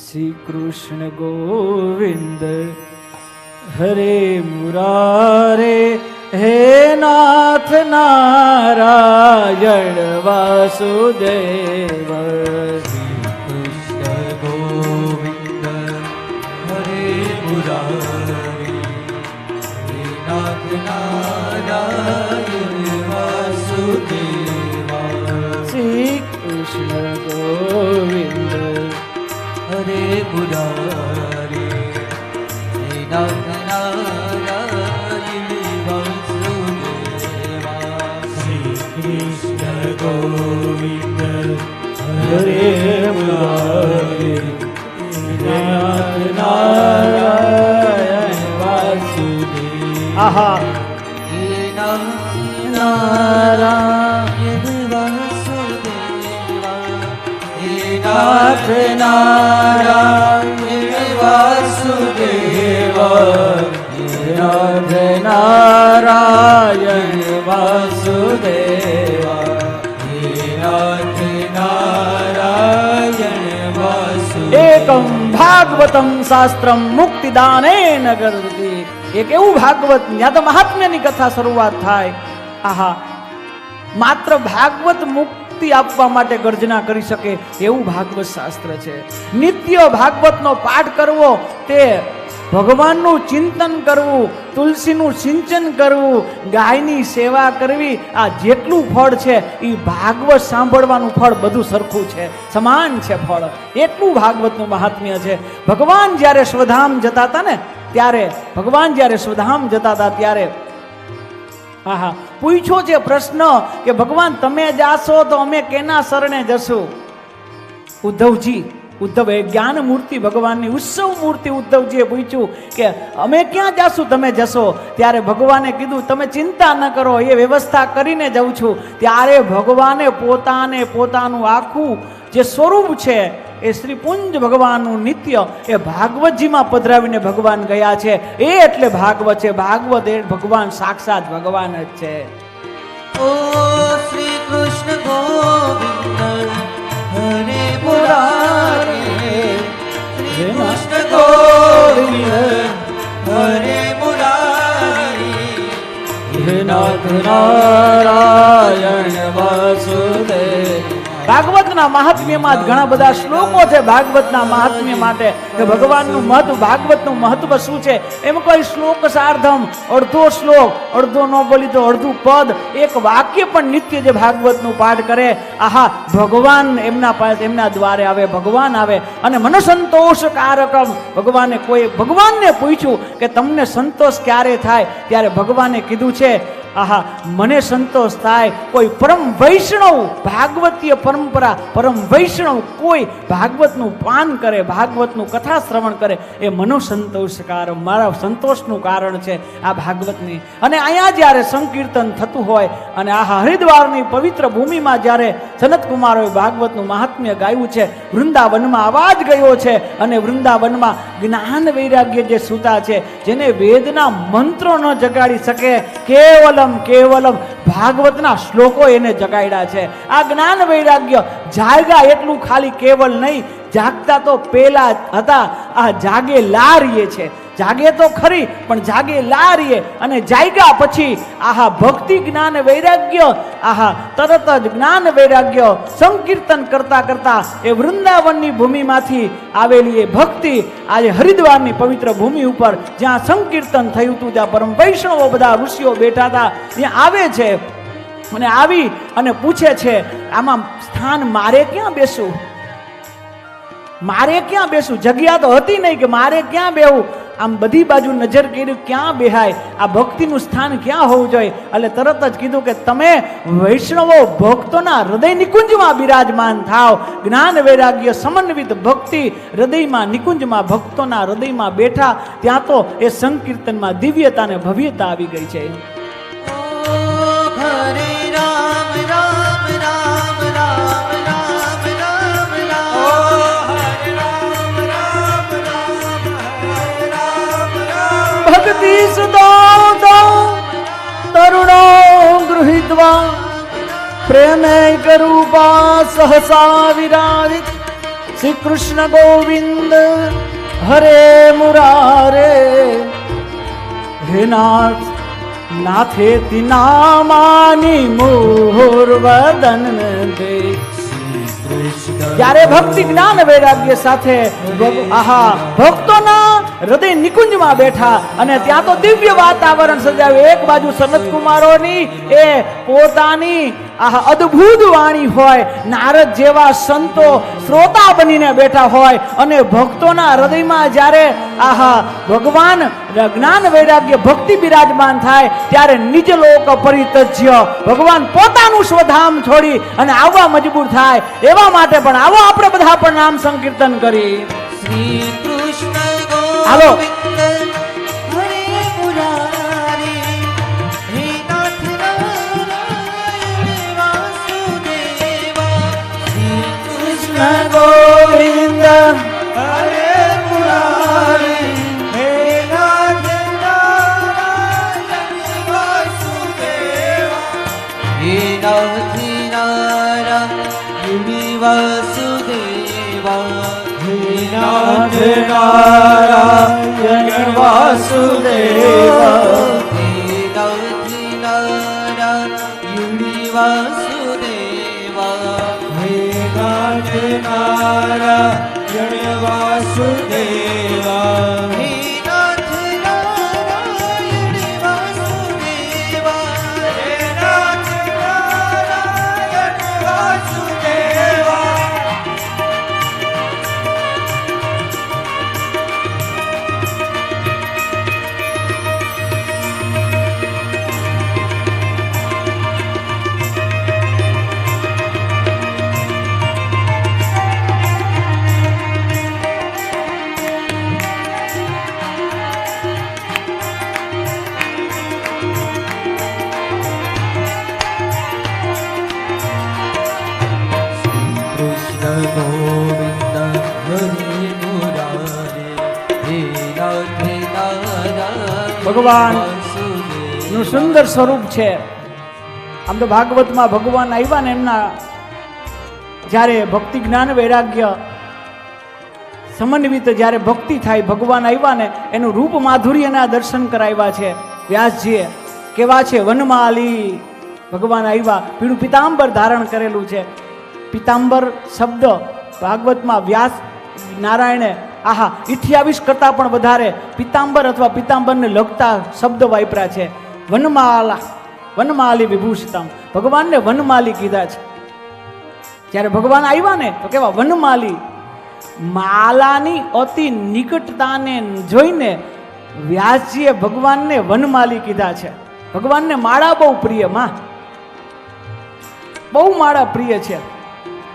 શ્રી કૃષ્ણ ગોવિંદ હરે મુરારે હે નાથ નારાયણ વાસુદેવ. કૃષ્ણ ગોવિંદ હરે મુરારી હે નાથ નારાયણ વાસુદેવા. શ્રી કૃષ્ણ ગોવિંદ હરે મુરારી હે નાથ નારાયણ વાસુદેવા. શ્રી કૃષ્ણ ગોવિંદ હરે મુરારી હે નાથ નારાયણ વાસુદેવ. આહા હે નાથ નારાયણ વાસુદેવા. હે નાથ નારાયણ વાસુદેવા. નાથ નારાયણ વાસુદેવા. હે નાથ નારાયણ વાસુદેવા. એકમ ભાગવતમ શાસ્ત્રમ મુક્તિદાનેન કરતિ. એક એવું ભાગવત ત્યાં તો મહાત્મ્યની કથા શરૂઆત થાય. આહા, માત્ર ભાગવત મુક્તિ આપવા માટે ગર્જના કરી શકે એવું ભાગવત શાસ્ત્ર છે. નિત્ય ભાગવતનો પાઠ કરવો, તે ભગવાનનું ચિંતન કરવું, તુલસીનું સિંચન કરવું, ગાયની સેવા કરવી, આ જેટલું ફળ છે એ ભાગવત સાંભળવાનું ફળ બધું સરખું છે, સમાન છે ફળ. એટલું ભાગવતનું મહાત્મ્ય છે. ભગવાન જ્યારે સ્વધામ જતા હતા ને ત્યારે આહા પૂછ્યો છે પ્રશ્ન કે ભગવાન તમે જાશો તો અમે કેના શરણે જશું? ઉદ્ધવ એ જ્ઞાન મૂર્તિ ભગવાનની ઉત્સવ મૂર્તિ ઉદ્ધવજીએ પૂછ્યું કે અમે ક્યાં જાશું, તમે જશો? ત્યારે ભગવાને કીધું તમે ચિંતા ન કરો, એ વ્યવસ્થા કરીને જઉં છું. ત્યારે ભગવાને પોતાનું આખું જે સ્વરૂપ છે એ શ્રીપુંજ ભગવાનનું નિત્ય એ ભાગવતજીમાં પધરાવીને ભગવાન ગયા છે. એ એટલે ભાગવત છે. ભાગવત એ ભગવાન સાક્ષાત ભગવાન જ છે. ઓ શ્રી કૃષ્ણ ગોવિંદ હરે મુરારી. શ્રી કૃષ્ણ ગોવિંદ હરે મુરારી. હે નાથ નારાયણ વાસુદેવ. ભાગવતના મહાત્મ્યમાં જ ઘણા બધા શ્લોકો છે. ભાગવતના મહાત્મ્ય માટે કે ભગવાનનું મહત્વ, ભાગવતનું મહત્વ શું છે એમ કોઈ શ્લોક સાર્ધમ, અડધો શ્લોક, અડધો ન બોલી તો અડધું પદ, એક વાક્ય પણ નિત્ય જે ભાગવતનું પાઠ કરે, આહા ભગવાન એમના દ્વારે આવે, ભગવાન આવે. અને મનસંતોષકારકમ, ભગવાનને પૂછ્યું કે તમને સંતોષ ક્યારે થાય? ત્યારે ભગવાને કીધું છે આહા મને સંતોષ થાય કોઈ પરમ વૈષ્ણવ, ભાગવતીય પરંપરા, પરમ વૈષ્ણવ કોઈ ભાગવતનું પાન કરે, ભાગવતનું કથા શ્રવણ કરે, એ મનો સંતોષકાર, મારા સંતોષનું કારણ છે આ ભાગવતની. અને અહીંયા જ્યારે સંકીર્તન થતું હોય અને આ હરિદ્વારની પવિત્ર ભૂમિમાં જ્યારે સનત કુમારોએ ભાગવતનું મહાત્મ્ય ગાયું છે, વૃંદાવનમાં અવાજ ગયો છે અને વૃંદાવનમાં જ્ઞાન વૈરાગ્ય જે સૂતા છે, જેને વેદના મંત્રો ન જગાડી શકે, કેવલમ ભાગવતના શ્લોકો એને જગાડ્યા છે. આ જ્ઞાન વૈરાગ્ય જાગ્યા એટલું ખાલી કેવલ નહીં, જાગતા તો પેલા હતા, આ જાગે લારીએ છે. જાગે તો ખરી પણ જાગે લારીએ. અને જાગ્યા પછી આહા ભક્તિ જ્ઞાન વૈરાગ્ય, આહા તરત જ જ્ઞાન વૈરાગ્ય સંકીર્તન કરતા કરતા એ વૃંદાવનની ભૂમિમાંથી આવેલી એ ભક્તિ આજે હરિદ્વારની પવિત્ર ભૂમિ ઉપર જ્યાં સંકીર્તન થયું હતું, ત્યાં પરમ વૈષ્ણવો બધા ઋષિઓ બેઠા હતા, ત્યાં આવે છે અને આવી અને પૂછે છે આમાં સ્થાન મારે ક્યાં બેસું? જગ્યા તો હતી નહીં કે મારે ક્યાં બેહું? આમ બધી બાજુ નજર કરી, ક્યાં બેહાય, આ ભક્તિનું સ્થાન ક્યાં હોવું જોઈએ? એટલે તરત જ કીધું કે તમે વૈષ્ણવો ભક્તોના હૃદય નિકુંજમાં બિરાજમાન થાવ. જ્ઞાન વૈરાગ્ય સમન્વિત ભક્તિ હૃદયમાં નિકુંજમાં ભક્તોના હૃદયમાં બેઠા, ત્યાં તો એ સંકીર્તનમાં દિવ્યતા અને ભવ્યતા આવી ગઈ છે. હરે રામ રામ રામ રામ રામ રામ રામ. ભક્તિ સુદો તરુણો ગૃહીત્વા પ્રેમે કરૂપા સહસા વિરાજિત શ્રી કૃષ્ણ ગોવિંદ હરે મુરારે હે નાથ નાથેતી નામાની મોર વદન દે જ્યારે ભક્તિ જ્ઞાન વૈરાગ્ય સાથે ભક્તોના હૃદય નિકુંજમાં બેઠા અને ત્યાં તો દિવ્ય વાતાવરણ સજાવ્યું. એક બાજુ સનત કુમારોની એ પોતાની અદ્ભુત વાણી હોય, નારદ જેવા સંતો શ્રોતા બનીને બેઠા હોય અને ભક્તોના હૃદયમાં જ્યારે ભગવાન જ્ઞાન વૈરાગ્ય ભક્તિ બિરાજમાન થાય ત્યારે નિજ લોક પરિત્યજ્ય ભગવાન પોતાનું સ્વધામ છોડી અને આવવા મજબૂર થાય. એવા માટે પણ આવો આપણે બધા પણ નામ સંકીર્તન કરી. શ્રી કૃષ્ણ હાલો. ગોવિંદ હરે મુરારી હે નાથ નારાયણ વાસુદેવા. શ્રી કૃષ્ણ ગોવિંદ હરે મુરારી હે નાથ નારાયણ વાસુદેવા. હે નાથ નારાયણ વાસુદેવા. નાથ નારાયણ વાસુદેવા. હે નાથ નારાયણ વાસુદેવા. હે નાથ નારાયણ વાસુદેવા. હે નાથ નારાયણ વાસુદેવા. હે નાથ નારાયણ વાસુદેવા. કૃષ્ણ ગોવિંદ હરે મુરારી હે નાથ નારાયણ ભગવાન વાસુદેવા. નું સુંદર સ્વરૂપ છે. આમ તો ભાગવતમાં ભગવાન આવ્યા ને એમના જ્યારે ભક્તિ જ્ઞાન વૈરાગ્ય સમન્વિત જ્યારે ભક્તિ થાય ભગવાન આવ્યા ને એનું રૂપ માધુર્યના દર્શન કરાવ્યા છે વ્યાસજીએ. કેવા છે? વનમાલી ભગવાન આવ્યા, પીળું પિતાંબર ધારણ કરેલું છે. પિતાંબર શબ્દ ભાગવતમાં વ્યાસ નારાયણે 28 કરતાં પણ વધારે પિતાંબર અથવા પિતાંબરને લગતા શબ્દ વાપર્યા છે. વનમાલા વનમાલી વિભૂષિતમ ભગવાનને વનમાલી કીધા છે. જ્યારે ભગવાન આવ્યા ને તો કેવા વનમાલી. માલાની અતિ નિકટતાને જોઈને વ્યાસજીએ ભગવાનને વનમાલી કીધા છે. ભગવાનને માળા બહુ પ્રિય, માં બહુ માળા પ્રિય છે.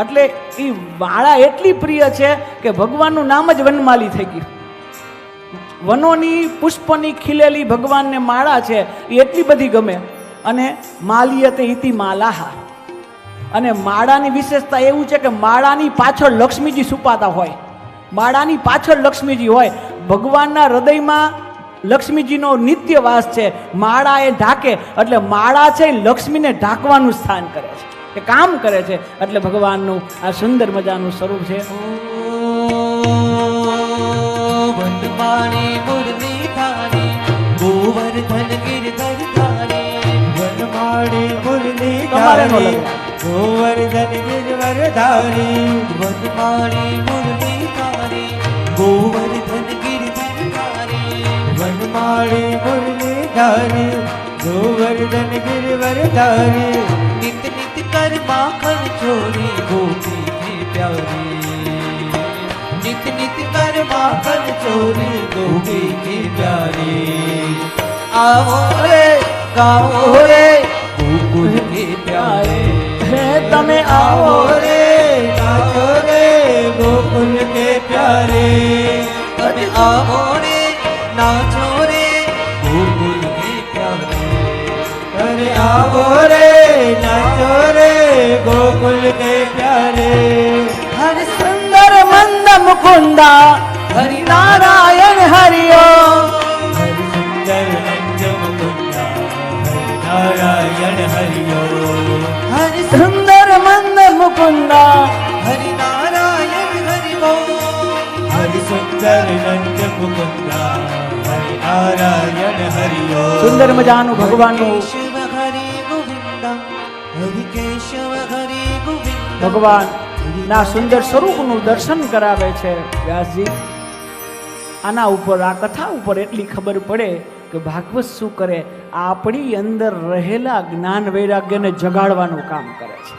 એટલે એ માળા એટલી પ્રિય છે કે ભગવાનનું નામ જ વનમાલી થઈ ગયું. વનોની પુષ્પની ખીલેલી ભગવાનને માળા છે એ એટલી બધી ગમે. અને માલિયતે ઇતિ માલાહા. અને માળાની વિશેષતા એવું છે કે માળાની પાછળ લક્ષ્મીજી છુપાતા હોય. માળાની પાછળ લક્ષ્મીજી હોય. ભગવાનના હૃદયમાં લક્ષ્મીજીનો નિત્ય વાસ છે. માળા એ ઢાકે એટલે માળા છે લક્ષ્મીને ઢાંકવાનું સ્થાન કરે છે, એ કામ કરે છે. એટલે ભગવાનનું આ સુંદર મજાનું સ્વરૂપ છે. વનમાળી મુરલી ધારી ગોવર્ધન ગિરધર ધારી. વનમાળી મુરલી તમારે નો ધારી લગે. ગોવર્ધન ગિરવર ધારી. વનમાળી મુરલી ધારી ગોવર્ધન ગિરધર ધારી. વનમાળી મુરલી ધારી ગોવર્ધન ગિરવર ધારી. નિત નિત કર માખણ ચોરી ગોપી की प्यारी. नित नित कर माखन चोरी गोपी की प्यारी. आओ रे गाओ रे गोकुल के प्यारे. હે તમે આવો રે નાચો રે ગોકુલ કે પ્યારે. अरे आओ रे नाचो रे गोकुल के प्यारे. અરે આવો રે નાચો રે ગોકુલ કે પ્યારે. હર સુંદર મંદ મુકુંદા હરિ નારાયણ હરિઓ. હરિ સુંદર નંદ મુકુંદા હરિ નારાયણ હરિયો. हरि સુંદર મંદ મુકુંદા हरि नारायण हरि સુંદર નંદ મુકુંદા હરિ નારાયણ હરિયો સુંદર મજાનું ભગવાનનું કેશવ હરે ગોવિંદમ હરિ કેશવ હરે ગોવિંદમ ભગવાન ના સુંદર સ્વરૂપનું દર્શન કરાવે છે વ્યાસજી. આના ઉપર આ કથા ઉપર એટલી ખબર પડે કે ભાગવત શું કરે, આપણી અંદર રહેલા જ્ઞાન વૈરાગ્યને જગાડવાનું કામ કરે છે.